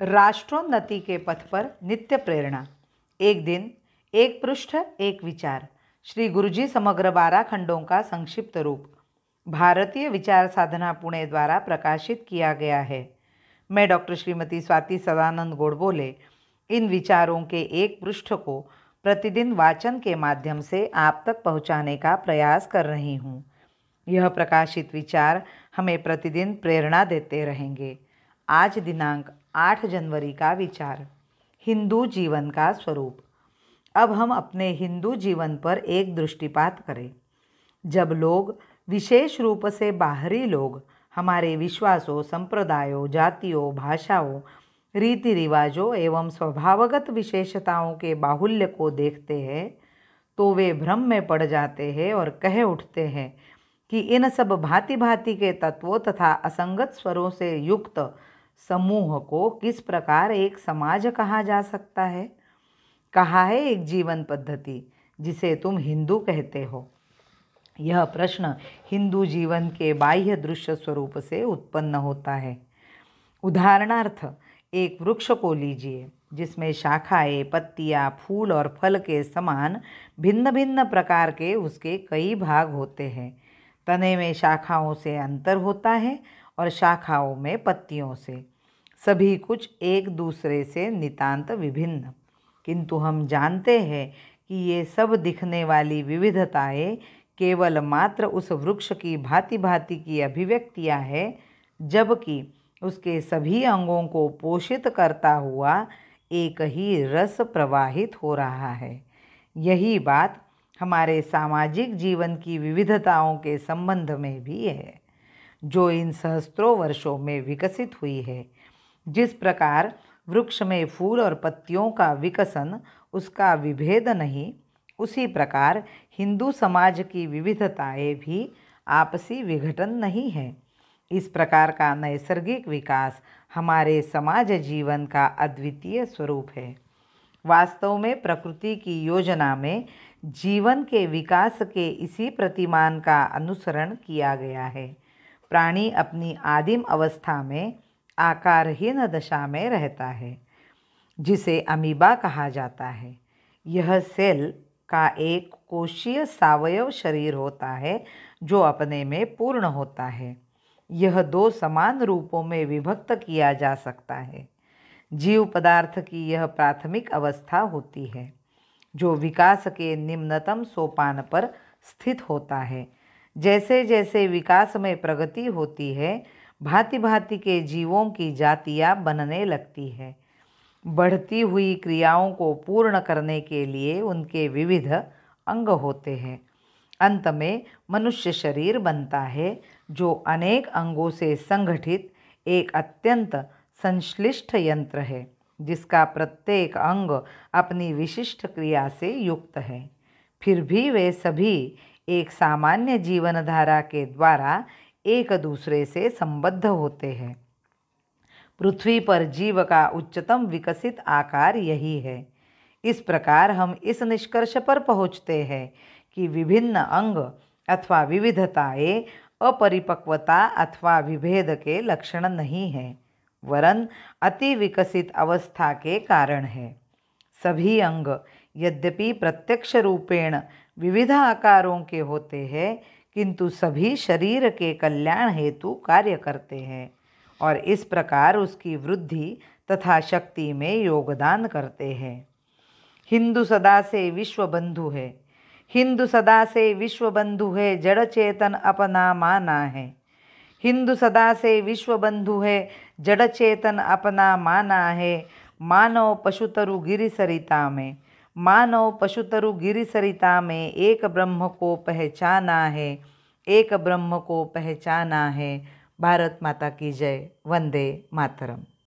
राष्ट्रोन्नति के पथ पर नित्य प्रेरणा। एक दिन, एक पृष्ठ, एक विचार। श्री गुरुजी समग्र 12 खंडों का संक्षिप्त रूप भारतीय विचार साधना पुणे द्वारा प्रकाशित किया गया है। मैं डॉक्टर श्रीमती स्वाति सदानंद गोडबोले इन विचारों के एक पृष्ठ को प्रतिदिन वाचन के माध्यम से आप तक पहुंचाने का प्रयास कर रही हूं। यह प्रकाशित विचार हमें प्रतिदिन प्रेरणा देते रहेंगे। आज दिनांक 8 जनवरी का विचार, हिंदू जीवन का स्वरूप। अब हम अपने हिंदू जीवन पर एक दृष्टिपात करें। जब लोग, विशेष रूप से बाहरी लोग, हमारे विश्वासों, संप्रदायों, जातियों, भाषाओं, रीति रिवाजों एवं स्वभावगत विशेषताओं के बाहुल्य को देखते हैं तो वे भ्रम में पड़ जाते हैं और कह उठते हैं कि इन सब भांति भांति के तत्वों तथा असंगत स्वरों से युक्त समूह को किस प्रकार एक समाज कहा जा सकता है। कहा है एक जीवन पद्धति जिसे तुम हिंदू कहते हो। यह प्रश्न हिंदू जीवन के बाह्य दृश्य स्वरूप से उत्पन्न होता है। उदाहरणार्थ, एक वृक्ष को लीजिए जिसमें शाखाएं, पत्तियां, फूल और फल के समान भिन्न भिन्न प्रकार के उसके कई भाग होते हैं। तने में शाखाओं से अंतर होता है और शाखाओं में पत्तियों से। सभी कुछ एक दूसरे से नितांत विभिन्न, किंतु हम जानते हैं कि ये सब दिखने वाली विविधताएं केवल मात्र उस वृक्ष की भांति भांति की अभिव्यक्तियां हैं, जबकि उसके सभी अंगों को पोषित करता हुआ एक ही रस प्रवाहित हो रहा है। यही बात हमारे सामाजिक जीवन की विविधताओं के संबंध में भी है, जो इन सहस्त्रों वर्षों में विकसित हुई है। जिस प्रकार वृक्ष में फूल और पत्तियों का विकसन उसका विभेद नहीं, उसी प्रकार हिंदू समाज की विविधताएं भी आपसी विघटन नहीं है। इस प्रकार का नैसर्गिक विकास हमारे समाज जीवन का अद्वितीय स्वरूप है। वास्तव में प्रकृति की योजना में जीवन के विकास के इसी प्रतिमान का अनुसरण किया गया है। प्राणी अपनी आदिम अवस्था में आकारहीन दशा में रहता है, जिसे अमीबा कहा जाता है। यह सेल का एक कोशीय सावयव शरीर होता है जो अपने में पूर्ण होता है। यह 2 समान रूपों में विभक्त किया जा सकता है। जीव पदार्थ की यह प्राथमिक अवस्था होती है जो विकास के निम्नतम सोपान पर स्थित होता है। जैसे जैसे विकास में प्रगति होती है, भांति भांति के जीवों की जातियां बनने लगती है। बढ़ती हुई क्रियाओं को पूर्ण करने के लिए उनके विविध अंग होते हैं। अंत में मनुष्य शरीर बनता है, जो अनेक अंगों से संगठित एक अत्यंत संश्लिष्ट यंत्र है, जिसका प्रत्येक अंग अपनी विशिष्ट क्रिया से युक्त है। फिर भी वे सभी एक सामान्य जीवन धारा के द्वारा एक दूसरे से संबद्ध होते हैं। पृथ्वी पर जीव का उच्चतम विकसित आकार यही है। इस प्रकार हम इस निष्कर्ष पर पहुँचते हैं कि विभिन्न अंग अथवा विविधताएं अपरिपक्वता अथवा विभेद के लक्षण नहीं हैं, वरन अति विकसित अवस्था के कारण है। सभी अंग यद्यपि प्रत्यक्ष रूपेण विविध आकारों के होते हैं, किंतु सभी शरीर के कल्याण हेतु कार्य करते हैं और इस प्रकार उसकी वृद्धि तथा शक्ति में योगदान करते हैं। हिंदू सदा से विश्व बंधु है। हिंदू सदा से विश्व बंधु है, जड़ चेतन अपना माना है। हिंदू सदा से विश्व बंधु है, जड़ चेतन अपना माना है। मानव पशुतरु गिरि सरिता में, मानव पशुतरु गिरि सरिता में एक ब्रह्म को पहचाना है, एक ब्रह्म को पहचाना है। भारत माता की जय। वंदे मातरम।